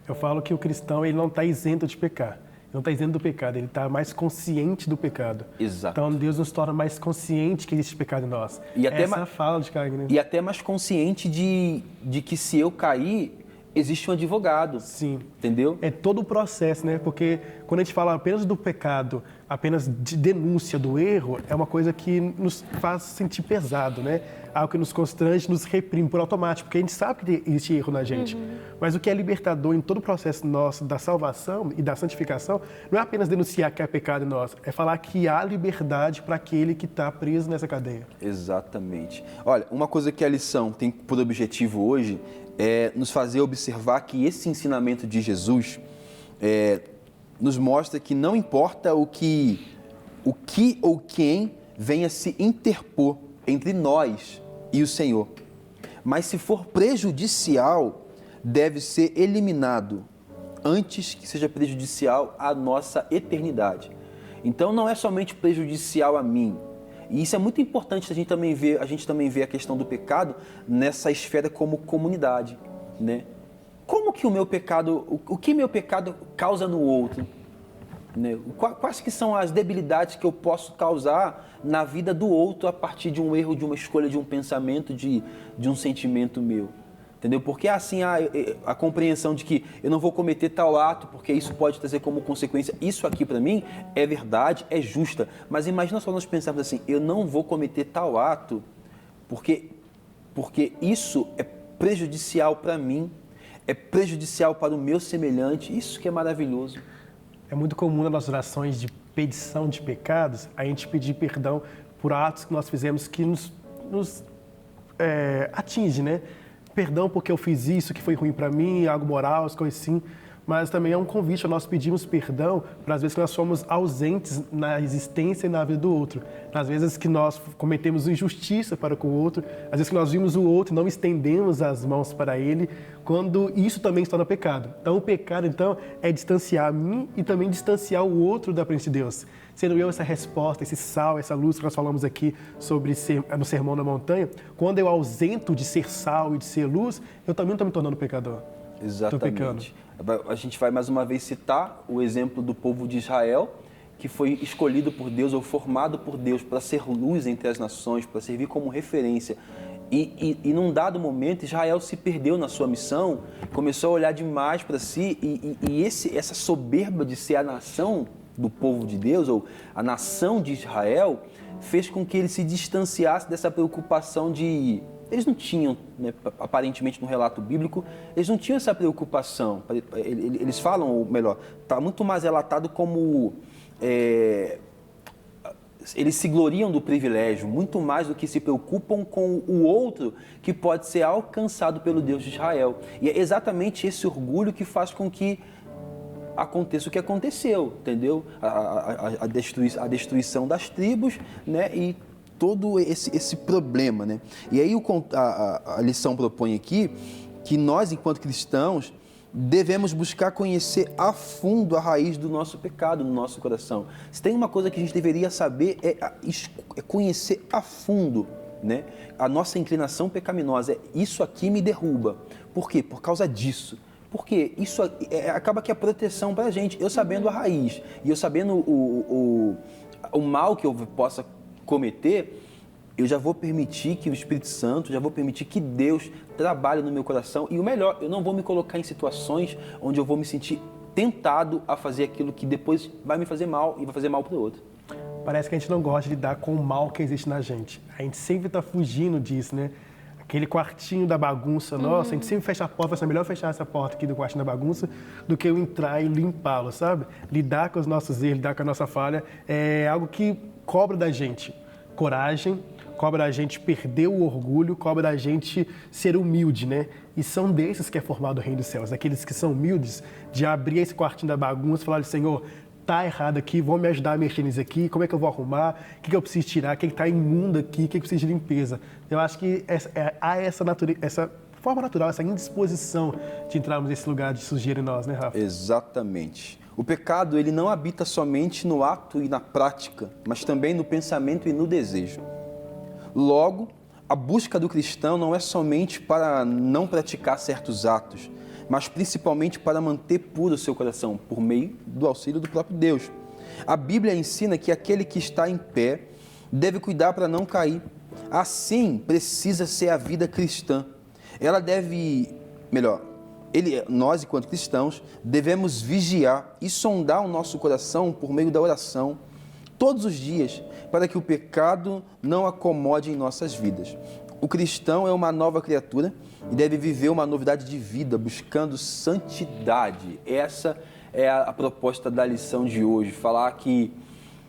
Eu falo que o cristão ele não está isento de pecar. Não está isento do pecado, ele está mais consciente do pecado. Exato. Então Deus nos torna mais consciente que existe pecado em nós. E até essa fala de Caim, né? E até mais consciente de que se eu cair, existe um advogado. Sim. Entendeu? É todo o processo, né? Porque quando a gente fala apenas do pecado, apenas de denúncia do erro, é uma coisa que nos faz sentir pesado, né? Algo que nos constrange, nos reprime por automático, porque a gente sabe que existe erro na gente. Mas o que é libertador em todo o processo nosso da salvação e da santificação não é apenas denunciar que há pecado em nós, é falar que há liberdade para aquele que está preso nessa cadeia. Exatamente. Olha, uma coisa que a lição tem por objetivo hoje é nos fazer observar que esse ensinamento de Jesus nos mostra que não importa o que ou quem venha se interpor entre nós e o Senhor, mas se for prejudicial, deve ser eliminado antes que seja prejudicial à nossa eternidade. Então não é somente prejudicial a mim. E isso é muito importante a gente também ver a questão do pecado nessa esfera como comunidade, né? Como que o que meu pecado causa no outro? Né? Quais que são as debilidades que eu posso causar na vida do outro a partir de um erro, de uma escolha, de um pensamento, de um sentimento meu? Entendeu? Porque assim a compreensão de que eu não vou cometer tal ato porque isso pode trazer como consequência, isso aqui para mim é verdade, é justa. Mas imagina só nós pensarmos assim, eu não vou cometer tal ato porque isso é prejudicial para mim, é prejudicial para o meu semelhante, isso que é maravilhoso. É muito comum nas nossas orações de petição de pecados, a gente pedir perdão por atos que nós fizemos que nos atinge, né? Perdão porque eu fiz isso que foi ruim para mim, algo moral, as coisas assim. Mas também é um convite a nós pedirmos perdão para as vezes que nós somos ausentes na existência e na vida do outro. Nas vezes que nós cometemos injustiça para com o outro, às vezes que nós vimos o outro e não estendemos as mãos para ele, quando isso também se torna pecado. Então o pecado é distanciar a mim e também distanciar o outro da presença de Deus. Sendo eu essa resposta, esse sal, essa luz que nós falamos aqui sobre no Sermão da Montanha, quando eu ausento de ser sal e de ser luz, eu também estou me tornando pecador. Exatamente. A gente vai mais uma vez citar o exemplo do povo de Israel, que foi escolhido por Deus ou formado por Deus para ser luz entre as nações, para servir como referência. E num dado momento, Israel se perdeu na sua missão, começou a olhar demais para si e essa soberba de ser a nação do povo de Deus, ou a nação de Israel, fez com que ele se distanciasse dessa preocupação de... Eles não tinham, né, aparentemente no relato bíblico, eles não tinham essa preocupação. Eles falam, ou melhor, está muito mais relatado como... eles se gloriam do privilégio, muito mais do que se preocupam com o outro que pode ser alcançado pelo Deus de Israel. E é exatamente esse orgulho que faz com que aconteça o que aconteceu, entendeu? A destruição das tribos, né? E todo esse problema, né? E aí a lição propõe aqui que nós, enquanto cristãos, devemos buscar conhecer a fundo a raiz do nosso pecado no nosso coração. Se tem uma coisa que a gente deveria saber é conhecer a fundo, né, a nossa inclinação pecaminosa. Isso aqui me derruba. Por quê? Por causa disso. Porque isso acaba que é proteção para a gente. Eu sabendo a raiz e eu sabendo o mal que eu possa cometer, eu já vou permitir que o Espírito Santo, já vou permitir que Deus trabalhe no meu coração. E o melhor, eu não vou me colocar em situações onde eu vou me sentir tentado a fazer aquilo que depois vai me fazer mal e vai fazer mal para o outro. Parece que a gente não gosta de lidar com o mal que existe na gente. A gente sempre está fugindo disso, né? Aquele quartinho da bagunça, nossa, a gente sempre fecha a porta, é melhor fechar essa porta aqui do quartinho da bagunça do que eu entrar e limpá-lo, sabe? Lidar com os nossos erros, lidar com a nossa falha é algo que cobra da gente coragem, cobra da gente perder o orgulho, cobra da gente ser humilde, né? E são desses que é formado o reino dos céus, aqueles que são humildes, de abrir esse quartinho da bagunça e falar, Senhor, tá errado aqui, vão me ajudar a mexer nisso aqui, como é que eu vou arrumar, o que eu preciso tirar, o que está imundo aqui, o que precisa de limpeza. Eu acho que há essa forma natural, essa indisposição de entrarmos nesse lugar de sujeira em nós, né, Rafa? Exatamente. O pecado, ele não habita somente no ato e na prática, mas também no pensamento e no desejo. Logo, a busca do cristão não é somente para não praticar certos atos, mas principalmente para manter puro o seu coração, por meio do auxílio do próprio Deus. A Bíblia ensina que aquele que está em pé deve cuidar para não cair. Assim, precisa ser a vida cristã. Nós, enquanto cristãos, devemos vigiar e sondar o nosso coração por meio da oração, todos os dias, para que o pecado não acomode em nossas vidas. O cristão é uma nova criatura e deve viver uma novidade de vida, buscando santidade. Essa é a proposta da lição de hoje, falar que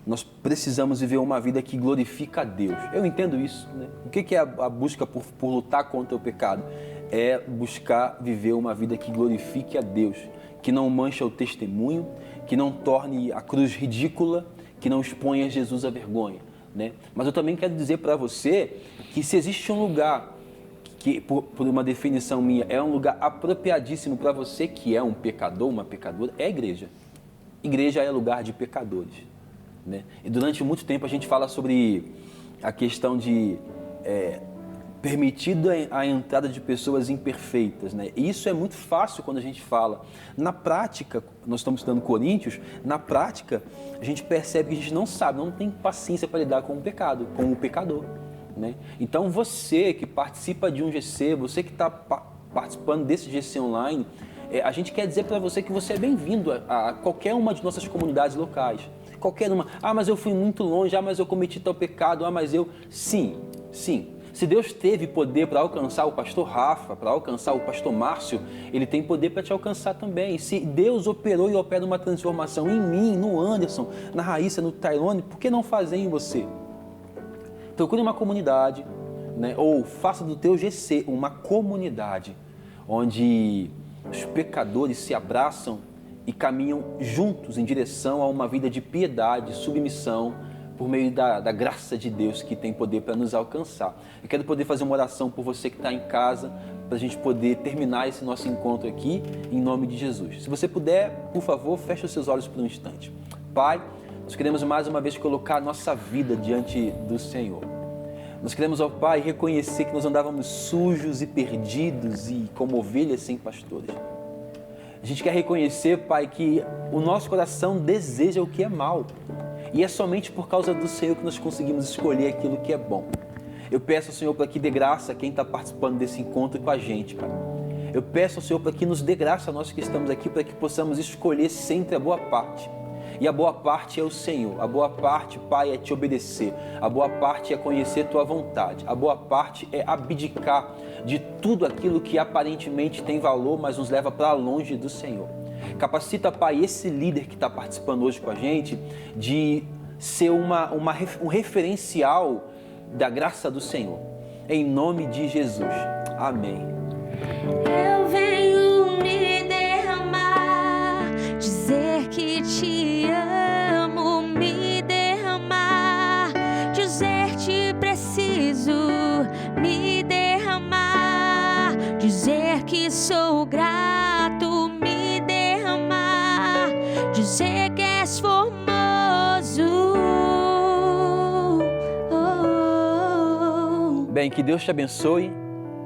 nós precisamos viver uma vida que glorifica a Deus. Eu entendo isso, né? O que é a busca por lutar contra o pecado? É buscar viver uma vida que glorifique a Deus, que não mancha o testemunho, que não torne a cruz ridícula, que não exponha Jesus à vergonha, né? Mas eu também quero dizer para você que se existe um lugar que, por uma definição minha, é um lugar apropriadíssimo para você que é um pecador, uma pecadora, é a igreja. Igreja é lugar de pecadores, né? E durante muito tempo a gente fala sobre a questão de permitida a entrada de pessoas imperfeitas, né? E isso é muito fácil quando a gente fala. Na prática, nós estamos estudando Coríntios, na prática a gente percebe que a gente não sabe, não tem paciência para lidar com o pecado, com o pecador, né? Então você que participa de um GC, você que está participando desse GC online, a gente quer dizer para você que você é bem-vindo a qualquer uma de nossas comunidades locais. Qualquer uma. Ah, mas eu fui muito longe, mas eu cometi tal pecado, mas eu... Sim. Se Deus teve poder para alcançar o pastor Rafa, para alcançar o pastor Márcio, Ele tem poder para te alcançar também. Se Deus operou e opera uma transformação em mim, no Anderson, na Raíssa, no Tairone, por que não fazer em você? Procure uma comunidade, né? Ou faça do teu GC uma comunidade onde os pecadores se abraçam e caminham juntos em direção a uma vida de piedade, submissão, por meio da graça de Deus que tem poder para nos alcançar. Eu quero poder fazer uma oração por você que está em casa, para a gente poder terminar esse nosso encontro aqui, em nome de Jesus. Se você puder, por favor, feche os seus olhos por um instante. Pai, nós queremos mais uma vez colocar a nossa vida diante do Senhor. Nós queremos, ó Pai, reconhecer que nós andávamos sujos e perdidos e como ovelhas sem pastores. A gente quer reconhecer, Pai, que o nosso coração deseja o que é mal. E é somente por causa do Senhor que nós conseguimos escolher aquilo que é bom. Eu peço ao Senhor para que dê graça a quem está participando desse encontro com a gente, Pai. Eu peço ao Senhor para que nos dê graça a nós que estamos aqui, para que possamos escolher sempre a boa parte. E a boa parte é o Senhor. A boa parte, Pai, é te obedecer. A boa parte é conhecer tua vontade. A boa parte é abdicar de tudo aquilo que aparentemente tem valor, mas nos leva para longe do Senhor. Capacita, Pai, esse líder que está participando hoje com a gente, de ser um referencial da graça do Senhor. Em nome de Jesus. Amém. Eu venho me derramar, dizer que te amo, me derramar, dizer te preciso, me derramar, dizer que sou grato, me derramar, dizer que és formoso. Bem, que Deus te abençoe.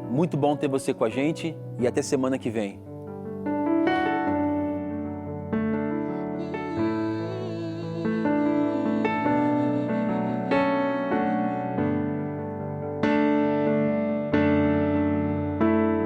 Muito bom ter você com a gente e até semana que vem.